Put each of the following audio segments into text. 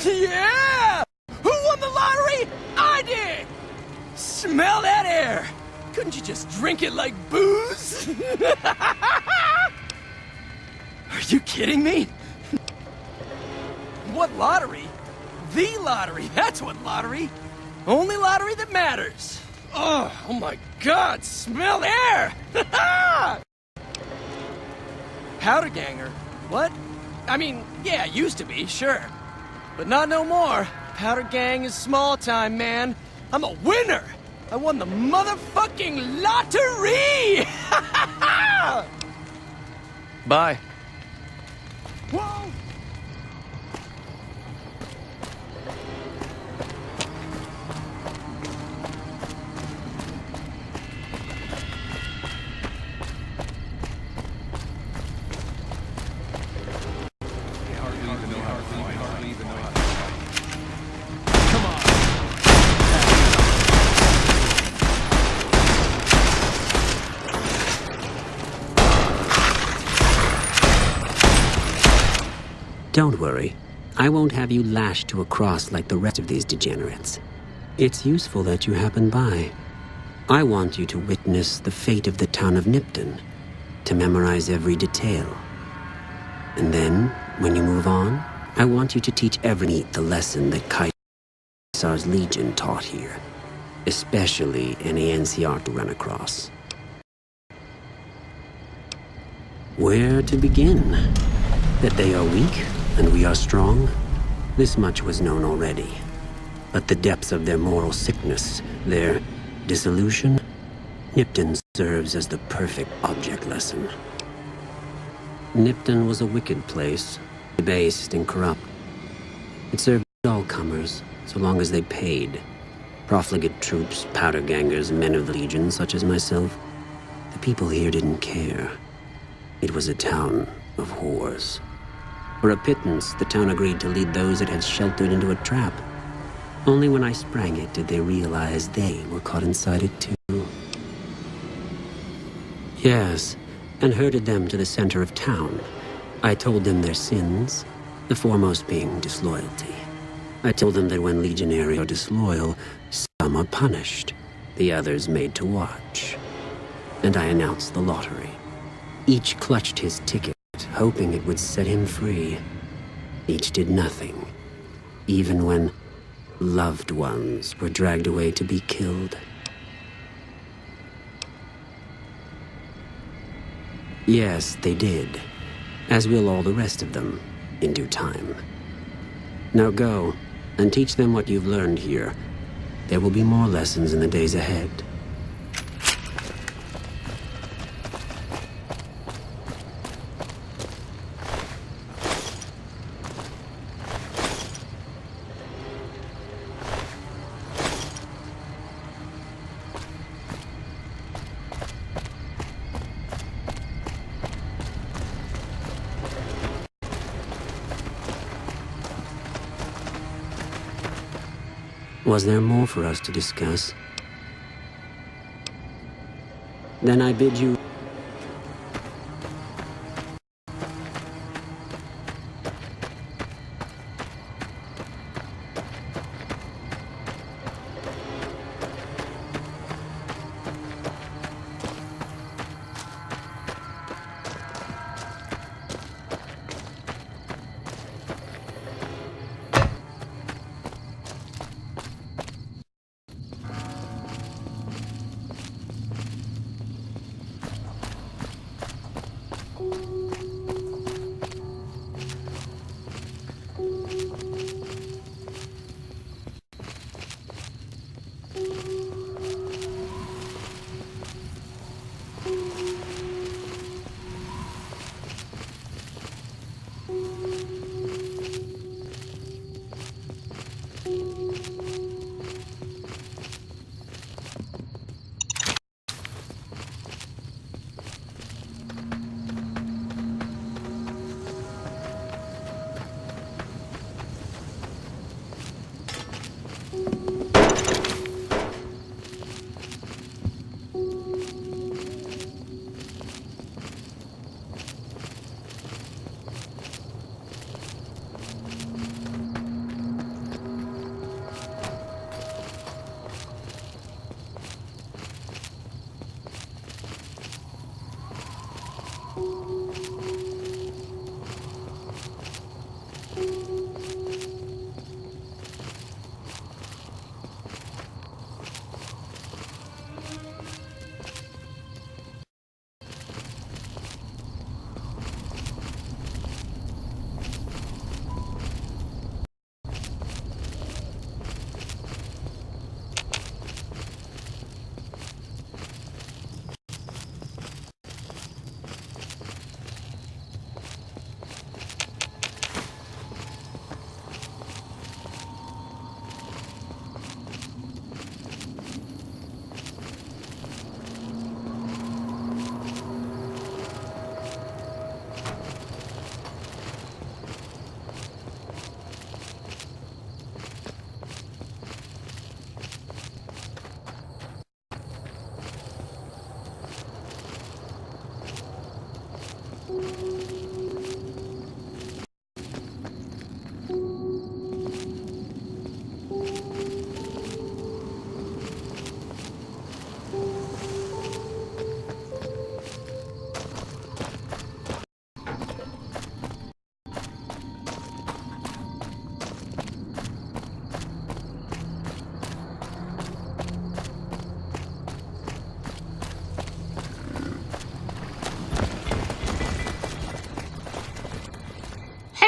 Yeah! Who won the lottery? I did! Smell that air! Couldn't you just drink it like booze? Are you kidding me? What lottery? The lottery, that's what lottery! Only lottery that matters! Oh my god, smell air! Powder ganger? What? I mean, yeah, used to be, sure. But not no more. Powder gang is small time, man. I'm a winner! I won the motherfucking lottery! Bye. Whoa! Don't worry. I won't have you lashed to a cross like the rest of these degenerates. It's useful that you happen by. I want you to witness the fate of the town of Nipton, to memorize every detail. And then, when you move on, I want you to teach everyone the lesson that Caesar's Legion taught here, especially any NCR to run across. Where to begin? That they are weak and we are strong? This much was known already. But the depths of their moral sickness, their dissolution, Nipton serves as the perfect object lesson. Nipton was a wicked place, debased and corrupt. It served all comers, so long as they paid. Profligate troops, powder gangers, men of the Legion, such as myself. The people here didn't care. It was a town of whores. For a pittance, the town agreed to lead those it had sheltered into a trap. Only when I sprang it did they realize they were caught inside it too. Yes, and herded them to the center of town. I told them their sins, the foremost being disloyalty. I told them that when legionary are disloyal, some are punished, the others made to watch. And I announced the lottery. Each clutched his ticket, hoping it would set him free. Each did nothing, even when loved ones were dragged away to be killed. Yes, they did, as will all the rest of them, in due time. Now go, and teach them what you've learned here. There will be more lessons in the days ahead. Was there more for us to discuss? Then I bid you...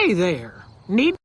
Hey there. Need...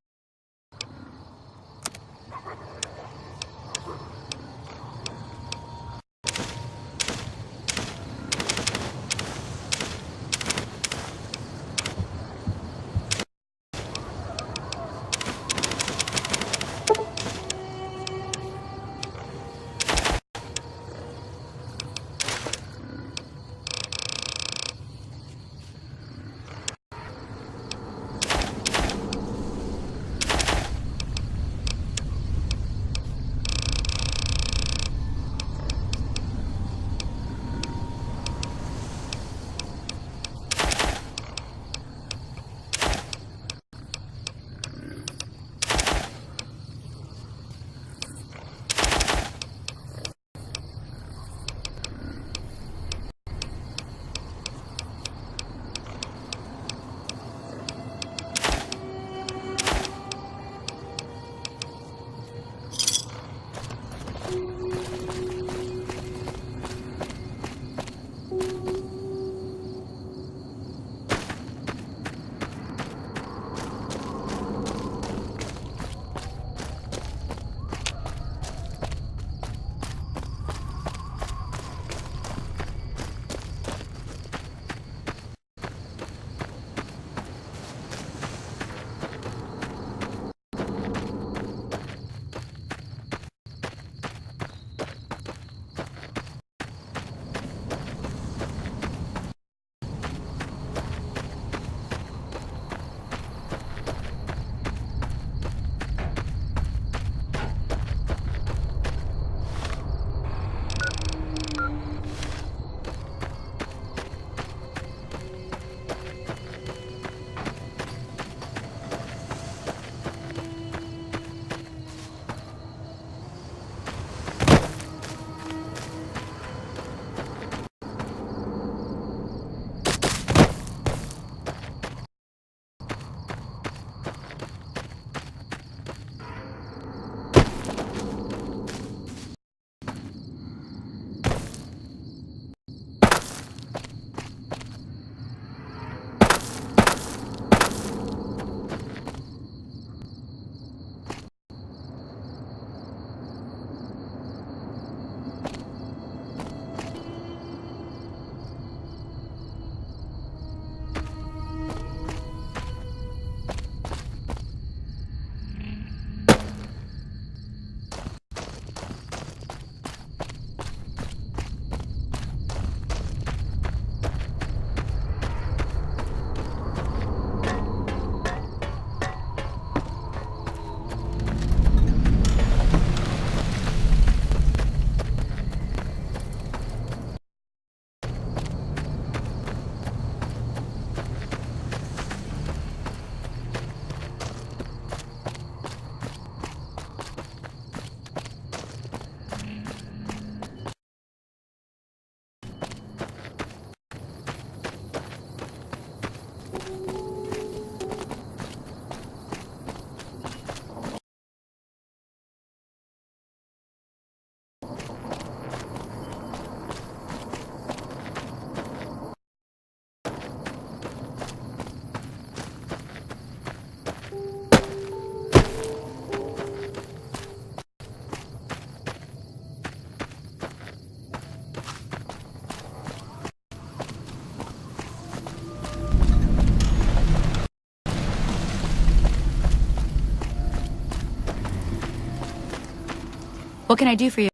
What can I do for you?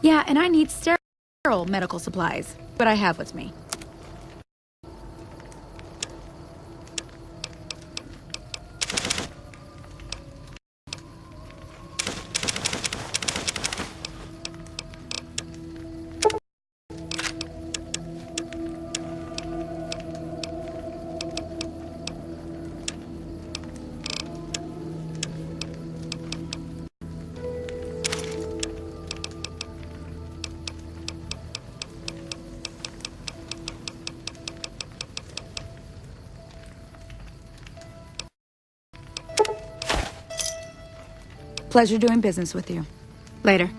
Yeah, and I need sterile medical supplies, but I have with me. Pleasure doing business with you. Later.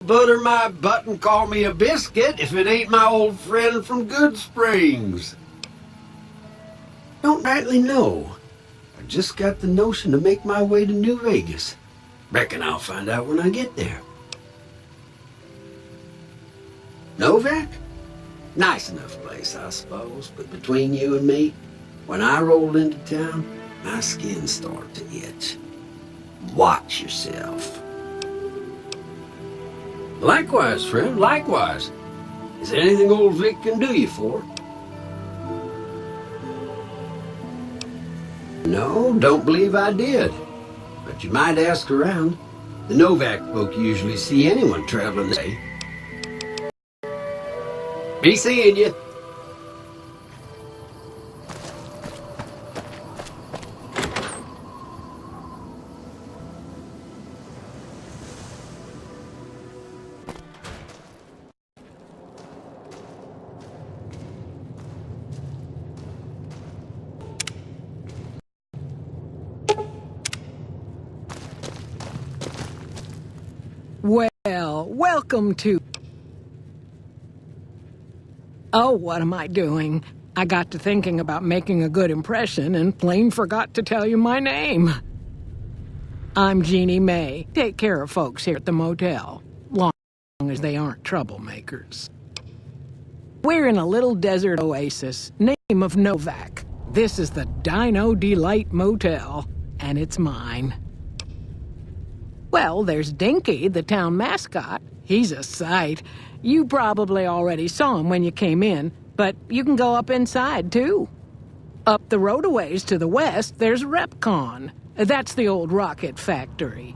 butter my butt and call me a biscuit if it ain't my old friend from Good Springs. Don't rightly know. I just got the notion to make my way to New Vegas. Reckon I'll find out when I get there. Novak? Nice enough place, I suppose, but between you and me, when I rolled into town, my skin started to itch. Watch yourself. Likewise, friend, likewise. Is there anything old Vic can do you for? No, don't believe I did. But you might ask around. The Novak folk usually see anyone traveling this way. Be seeing you. Well, welcome to... Oh, what am I doing? I got to thinking about making a good impression and plain forgot to tell you my name. I'm Jeannie May. Take care of folks here at the motel, long as they aren't troublemakers. We're in a little desert oasis, name of Novak. This is the Dino Delight Motel, and it's mine. Well, there's Dinky, the town mascot. He's a sight. You probably already saw him when you came in, but you can go up inside, too. Up the road a ways to the west, there's Repcon. That's the old rocket factory.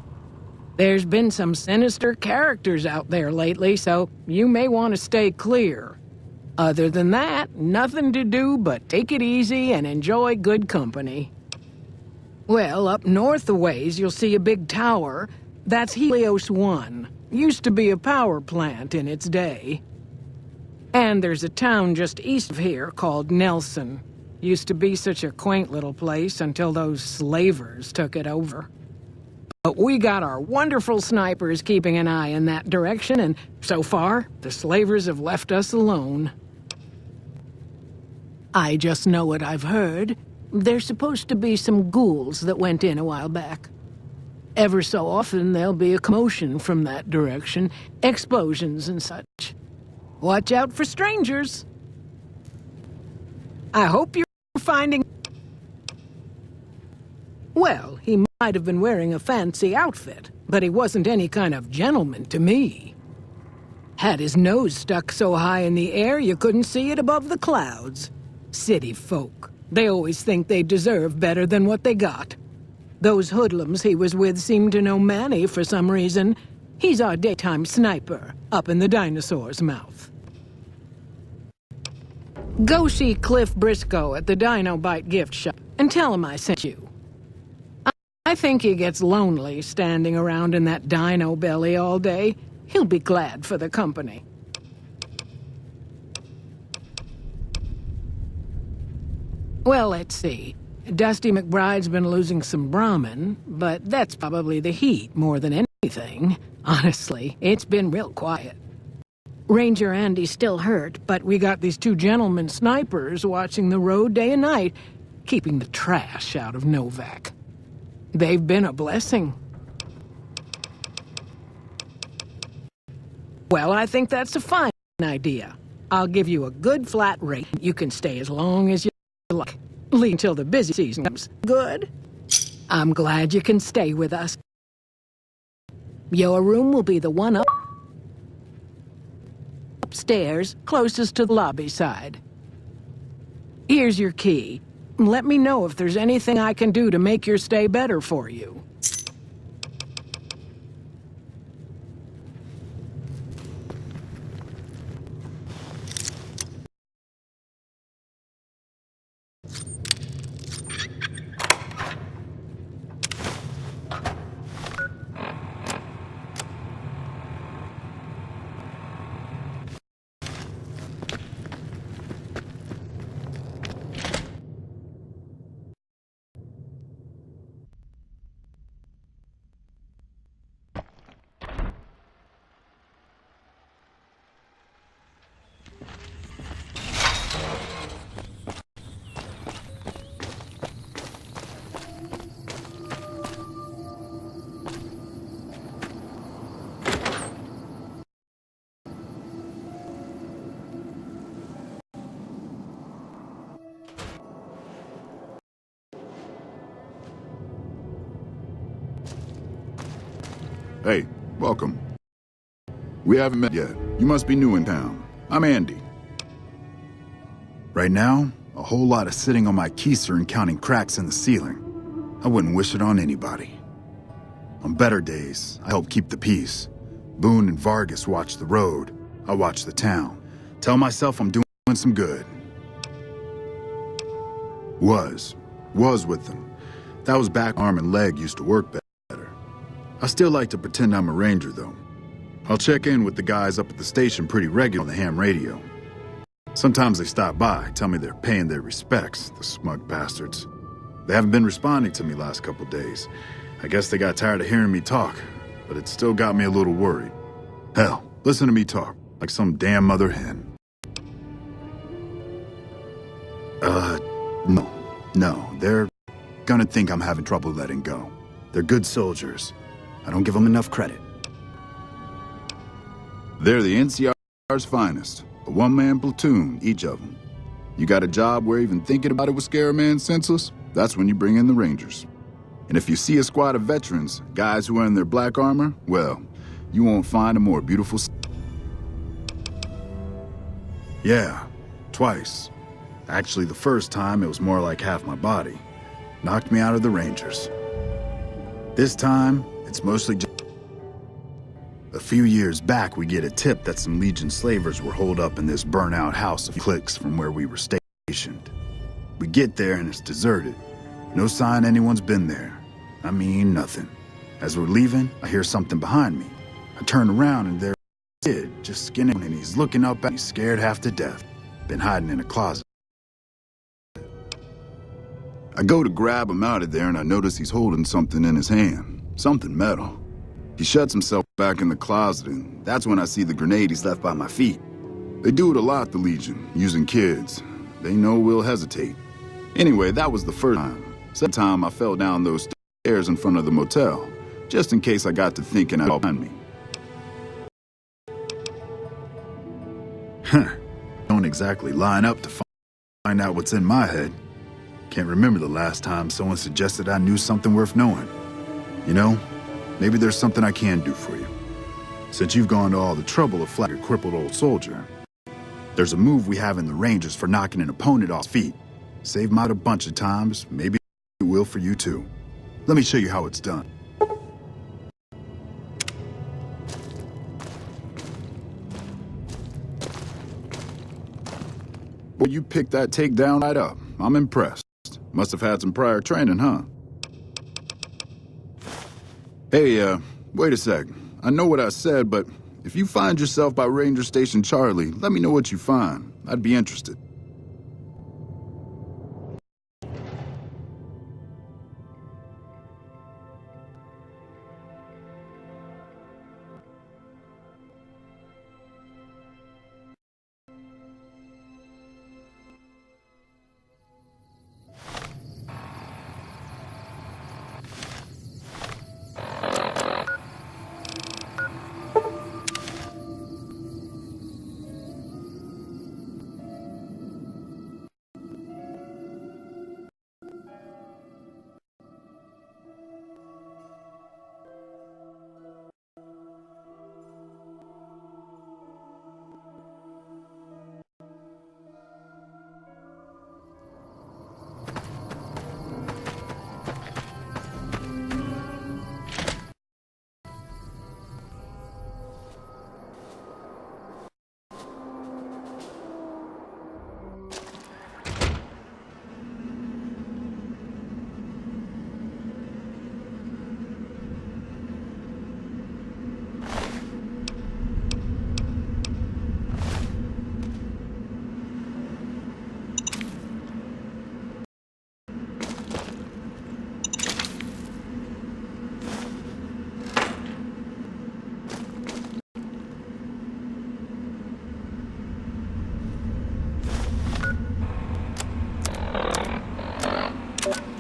There's been some sinister characters out there lately, so you may want to stay clear. Other than that, nothing to do but take it easy and enjoy good company. Well, up north a ways, you'll see a big tower. That's Helios 1. Used to be a power plant in its day. And there's a town just east of here called Nelson. Used to be such a quaint little place until those slavers took it over. But we got our wonderful snipers keeping an eye in that direction, and so far, the slavers have left us alone. I just know what I've heard. There's supposed to be some ghouls that went in a while back. Ever so often, there'll be a commotion from that direction, explosions and such. Watch out for strangers. I hope you're finding... Well, he might have been wearing a fancy outfit, but he wasn't any kind of gentleman to me. Had his nose stuck so high in the air you couldn't see it above the clouds. City folk. They always think they deserve better than what they got. Those hoodlums he was with seemed to know Manny for some reason. He's our daytime sniper, up in the dinosaur's mouth. Go see Cliff Briscoe at the Dino Bite gift shop, and tell him I sent you. I think he gets lonely standing around in that dino belly all day. He'll be glad for the company. Well, let's see. Dusty McBride's been losing some Brahmin, but that's probably the heat more than anything. Honestly, it's been real quiet. Ranger Andy's still hurt, but we got these two gentlemen snipers watching the road day and night, keeping the trash out of Novak. They've been a blessing. Well, I think that's a fine idea. I'll give you a good flat rate. You can stay as long as you like. Leave until the busy season comes. Good? I'm glad you can stay with us. Your room will be the one upstairs, closest to the lobby side. Here's your key. Let me know if there's anything I can do to make your stay better for you. Hey, welcome. We haven't met yet. You must be new in town. I'm Andy. Right now, a whole lot of sitting on my keister and counting cracks in the ceiling. I wouldn't wish it on anybody. On better days, I help keep the peace. Boone and Vargas watch the road. I watch the town. Tell myself I'm doing some good. Was with them. That was back arm and leg used to work better. I still like to pretend I'm a ranger, though. I'll check in with the guys up at the station pretty regular on the ham radio. Sometimes they stop by, tell me they're paying their respects, the smug bastards. They haven't been responding to me last couple days. I guess they got tired of hearing me talk, but it still got me a little worried. Hell, listen to me talk, like some damn mother hen. No, they're gonna think I'm having trouble letting go. They're good soldiers. I don't give them enough credit. They're the NCR's finest. A one-man platoon, each of them. You got a job where even thinking about it would scare a man senseless? That's when you bring in the Rangers. And if you see a squad of veterans, guys who are in their black armor, well, you won't find a more beautiful... Yeah, twice. Actually, the first time, it was more like half my body. Knocked me out of the Rangers. This time, it's mostly just... A few years back, we get a tip that some Legion slavers were holed up in this burnt-out house of clicks from where we were stationed. We get there and it's deserted. No sign anyone's been there. I mean, nothing. As we're leaving, I hear something behind me. I turn around and there's a kid, just skinning, and he's looking up at me, scared half to death. Been hiding in a closet. I go to grab him out of there and I notice he's holding something in his hand. Something metal. He shuts himself back in the closet, and that's when I see the grenade he's left by my feet. They do it a lot, the Legion, using kids. They know we'll hesitate. Anyway, that was the first time. Second time, I fell down those stairs in front of the motel, just in case I got to thinking I'd behind me. Don't exactly line up to find out what's in my head. Can't remember the last time someone suggested I knew something worth knowing. You know, maybe there's something I can do for you. Since you've gone to all the trouble of flagging your crippled old soldier, there's a move we have in the Rangers for knocking an opponent off his feet. Saved mine a bunch of times, maybe it will for you too. Let me show you how it's done. Well, you picked that takedown right up. I'm impressed. Must have had some prior training, huh? Hey, wait a sec. I know what I said, but if you find yourself by Ranger Station Charlie, let me know what you find. I'd be interested.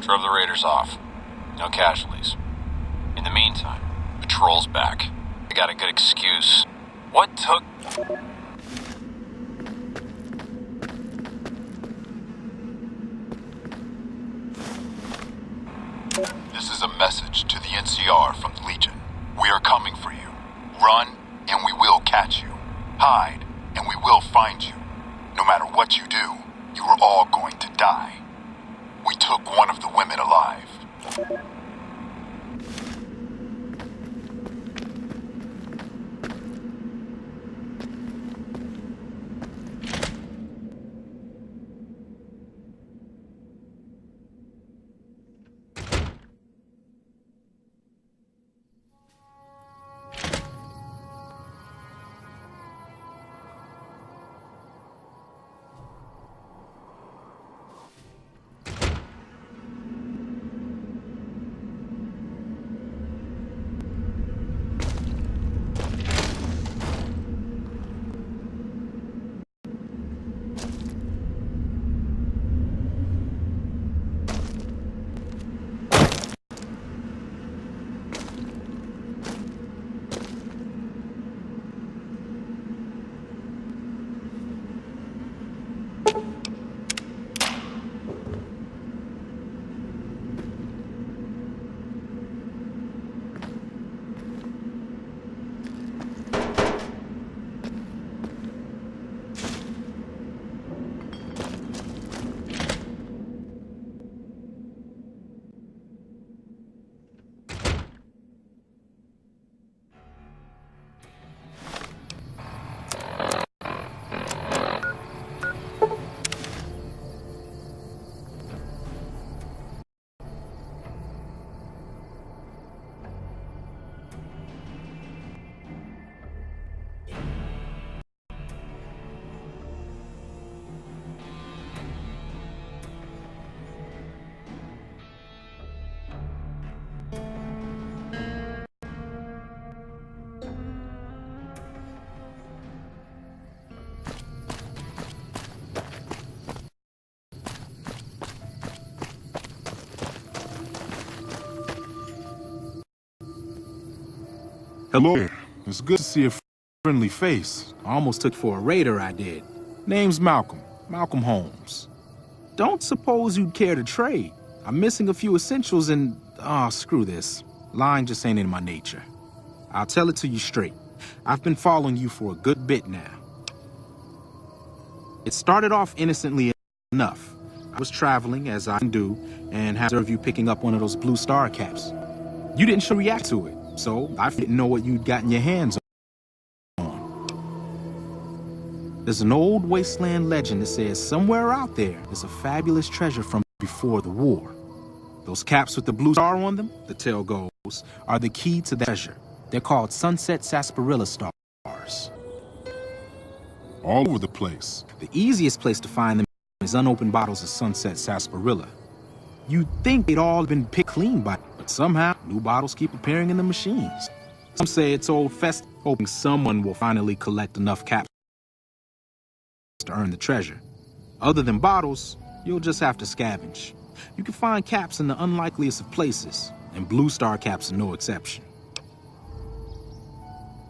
Drove the raiders off. No casualties. In the meantime, patrol's back. I got a good excuse. What took... This is a message to the NCR from the Legion. We are coming for you. Run, and we will catch you. Hide, and we will find you. No matter what you do, you are all going to die. We took one of the women alive. Hello. It's good to see a friendly face. I almost took for a raider, I did. Name's Malcolm. Malcolm Holmes. Don't suppose you'd care to trade. I'm missing a few essentials and... screw this. Lying just ain't in my nature. I'll tell it to you straight. I've been following you for a good bit now. It started off innocently enough. I was traveling, as I do, and had observed you picking up one of those blue star caps. You didn't show react to it, so I didn't know what you'd gotten your hands on. There's an old wasteland legend that says somewhere out there is a fabulous treasure from before the war. Those caps with the blue star on them, the tale goes, are the key to the treasure. They're called sunset sarsaparilla stars. All over the place. The easiest place to find them is unopened bottles of sunset sarsaparilla. You'd think they'd all been picked clean by, but somehow new bottles keep appearing in the machines. Some say it's old fest, hoping someone will finally collect enough caps to earn the treasure. Other than bottles, you'll just have to scavenge. You can find caps in the unlikeliest of places, and blue star caps are no exception.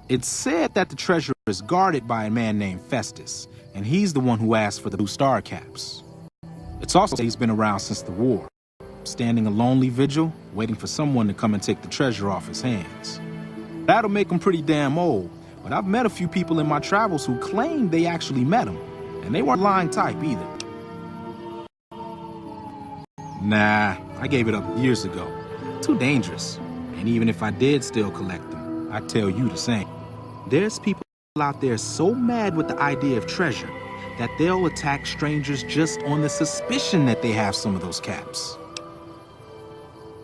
It's said that the treasure is guarded by a man named Festus, and he's the one who asked for the blue star caps. It's also said he's been around since the war, standing a lonely vigil, waiting for someone to come and take the treasure off his hands. That'll make him pretty damn old, but I've met a few people in my travels who claim they actually met him, and they weren't lying type either. Nah, I gave it up years ago. Too dangerous. And even if I did still collect them, I'd tell you the same. There's people out there so mad with the idea of treasure that they'll attack strangers just on the suspicion that they have some of those caps.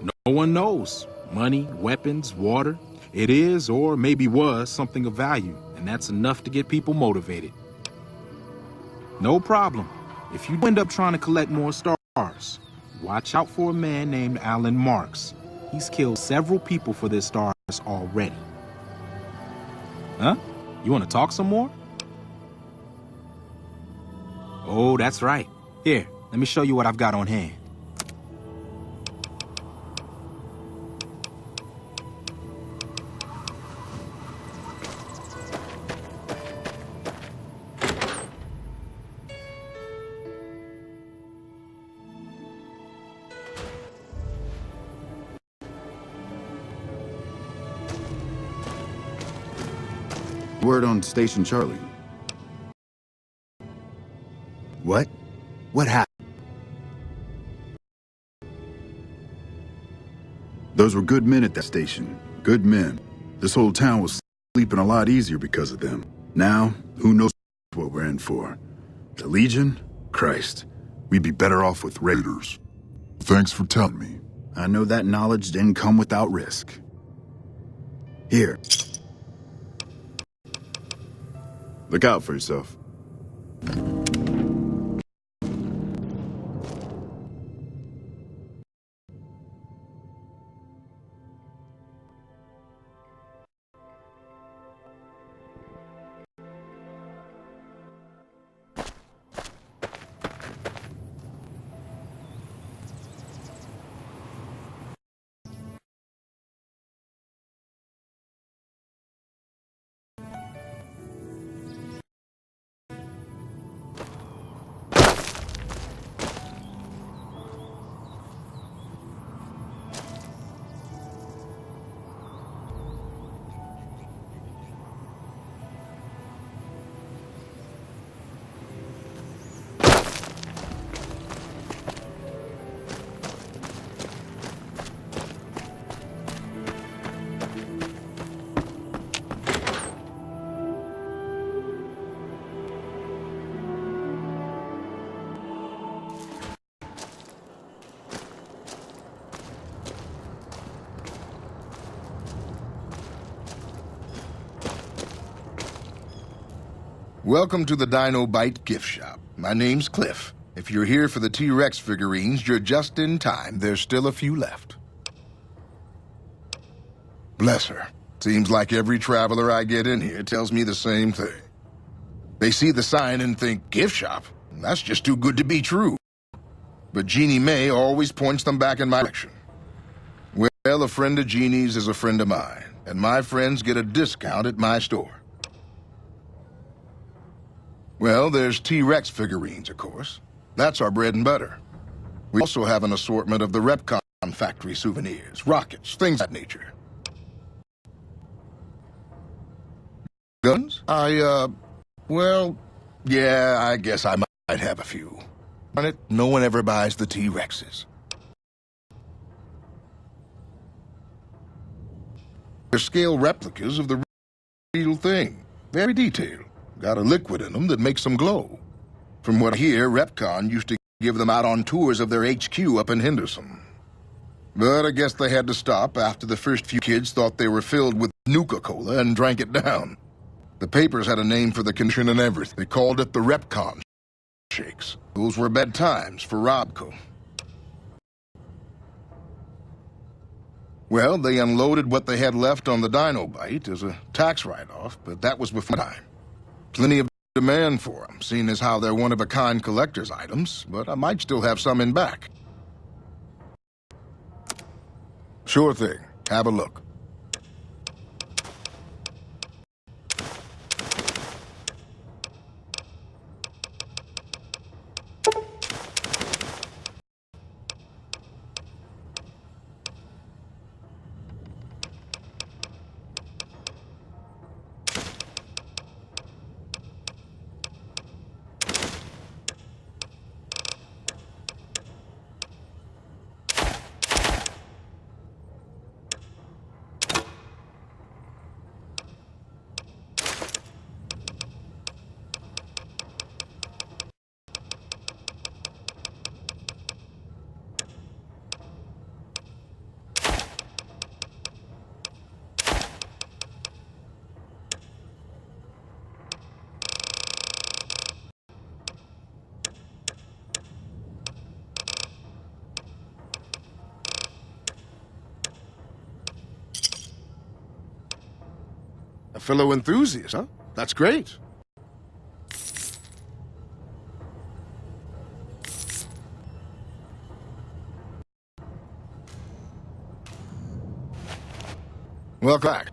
No one knows. Money, weapons, water. It is, or maybe was, something of value, and that's enough to get people motivated. No problem. If you end up trying to collect more stars, watch out for a man named Alan Marks. He's killed several people for their stars already. Huh? You want to talk some more? Oh, that's right. Here, let me show you what I've got on hand. word on Station Charlie? What? What happened? Those were good men at that station. Good men. This whole town was sleeping a lot easier because of them. Now, who knows what we're in for? The Legion? Christ. We'd be better off with raiders. Thanks for telling me. I know that knowledge didn't come without risk. Here. Look out for yourself. Welcome to the Dino Bite gift shop. My name's Cliff. If you're here for the T-Rex figurines, you're just in time. There's still a few left. Bless her. Seems like every traveler I get in here tells me the same thing. They see the sign and think, gift shop? That's just too good to be true. But Jeannie May always points them back in my direction. Well, a friend of Jeannie's is a friend of mine, and my friends get a discount at my store. Well, there's T-Rex figurines, of course. That's our bread and butter. We also have an assortment of the Repcon factory souvenirs, rockets, things of that nature. Guns? Well, yeah, I guess I might have a few. On it, no one ever buys the T-Rexes. They're scale replicas of the real thing. Very detailed. Got a liquid in them that makes them glow. From what I hear, Repcon used to give them out on tours of their HQ up in Henderson. But I guess they had to stop after the first few kids thought they were filled with Nuka-Cola and drank it down. The papers had a name for the condition and everything. They called it the Repcon shakes. Those were bad times for Robco. Well, they unloaded what they had left on the Dino Bite as a tax write-off, but that was before time. Plenty of demand for them, seeing as how they're one-of-a-kind collector's items, but I might still have some in back. Sure thing. Have a look. A fellow enthusiast, huh? That's great. Welcome back.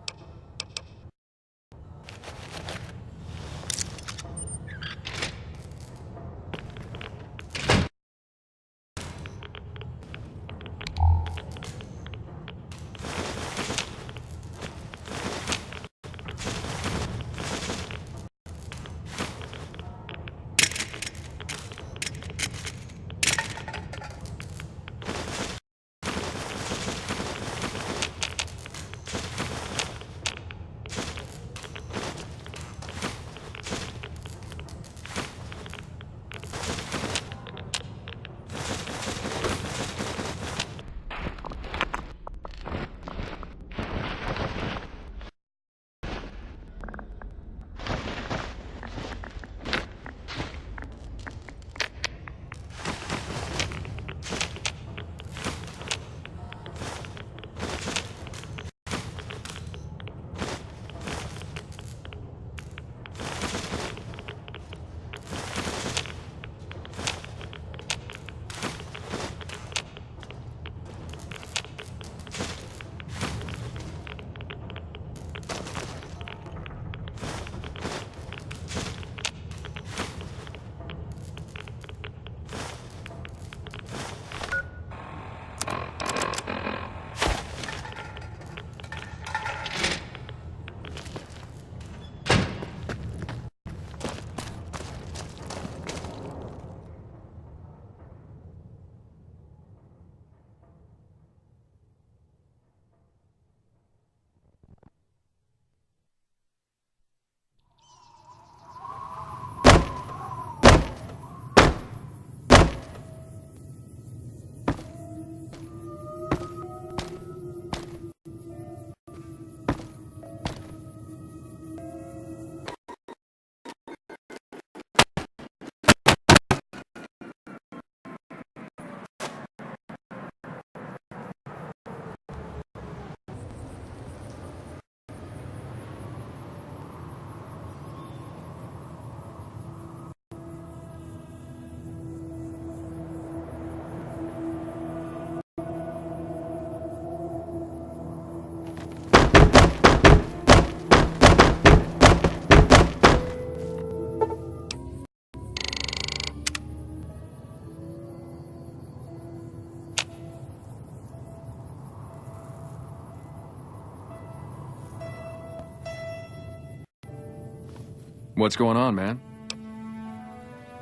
What's going on, man?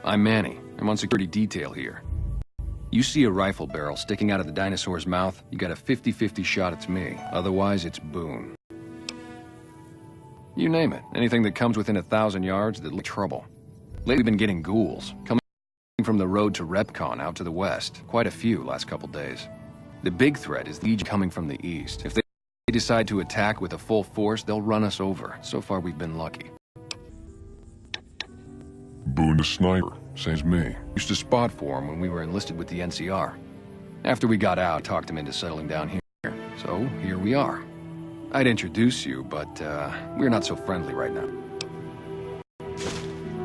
I'm Manny. I'm on security detail here. You see a rifle barrel sticking out of the dinosaur's mouth, you got a 50-50 shot it's me. Otherwise, it's Boone. You name it. Anything that comes within 1,000 yards, that'll be trouble. Lately, we've been getting ghouls, coming from the road to RepCon out to the west. Quite a few last couple days. The big threat is the Legion coming from the east. If they decide to attack with a full force, they'll run us over. So far, we've been lucky. Boone the sniper, same as me. Used to spot for him when we were enlisted with the NCR. After we got out, talked him into settling down here. So, here we are. I'd introduce you, but we're not so friendly right now.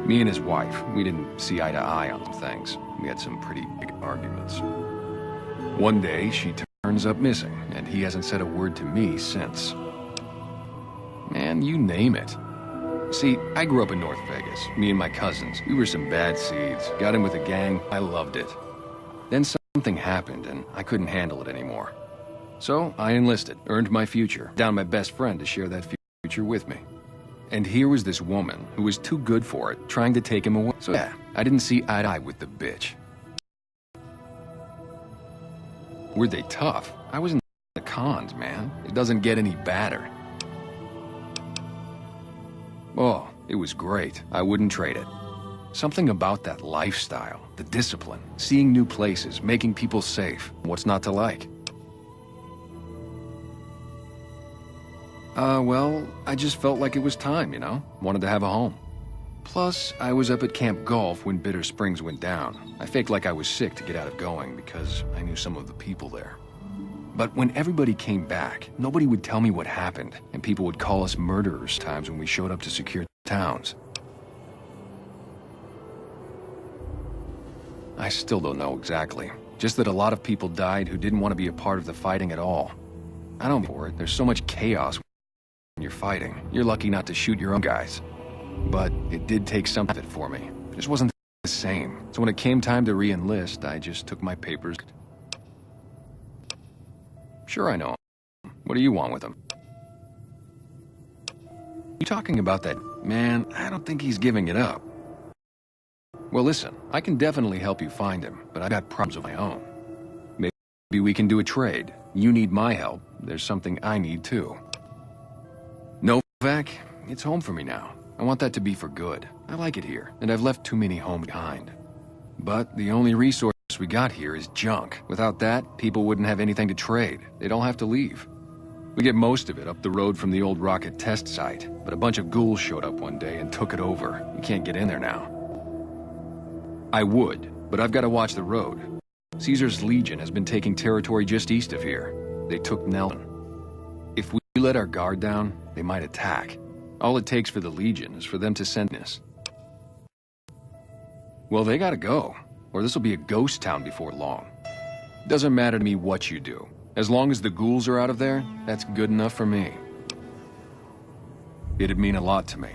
Me and his wife, we didn't see eye to eye on some things. We had some pretty big arguments. One day, she turns up missing, and he hasn't said a word to me since. Man, you name it. See, I grew up in North Vegas. Me and my cousins, we were some bad seeds. Got in with a gang, I loved it. Then something happened, and I couldn't handle it anymore. So, I enlisted, earned my future, down my best friend to share that future with me. And here was this woman, who was too good for it, trying to take him away. So yeah, I didn't see eye to eye with the bitch. Were they tough? I was in the cons, man. It doesn't get any badder. Oh, it was great. I wouldn't trade it. Something about that lifestyle, the discipline, seeing new places, making people safe. What's not to like? Well, I just felt like it was time, you know? Wanted to have a home. Plus, I was up at Camp Golf when Bitter Springs went down. I faked like I was sick to get out of going because I knew some of the people there. But when everybody came back, nobody would tell me what happened, and people would call us murderers times when we showed up to secure towns. I still don't know exactly. Just that a lot of people died who didn't want to be a part of the fighting at all. I don't for it. There's so much chaos when you're fighting. You're lucky not to shoot your own guys. But it did take something for me. It just wasn't the same. So when it came time to re-enlist, I just took my papers. Sure, I know him. What do you want with him? You talking about that man? I don't think he's giving it up. Well, listen, I can definitely help you find him, but I got problems of my own. Maybe we can do a trade. You need my help. There's something I need too. Novak, it's home for me now. I want that to be for good. I like it here, and I've left too many homes behind. But the only resource we got here is junk. Without that, people wouldn't have anything to trade. They'd all have to leave. We get most of it up the road from the old rocket test site, but a bunch of ghouls showed up one day and took it over. You can't get in there now. I would, but I've got to watch the road. Caesar's Legion has been taking territory just east of here. They took Nelson. If we let our guard down, they might attack. All it takes for the Legion is for them to send us. Well, they gotta go, or this'll be a ghost town before long. Doesn't matter to me what you do. As long as the ghouls are out of there, that's good enough for me. It'd mean a lot to me.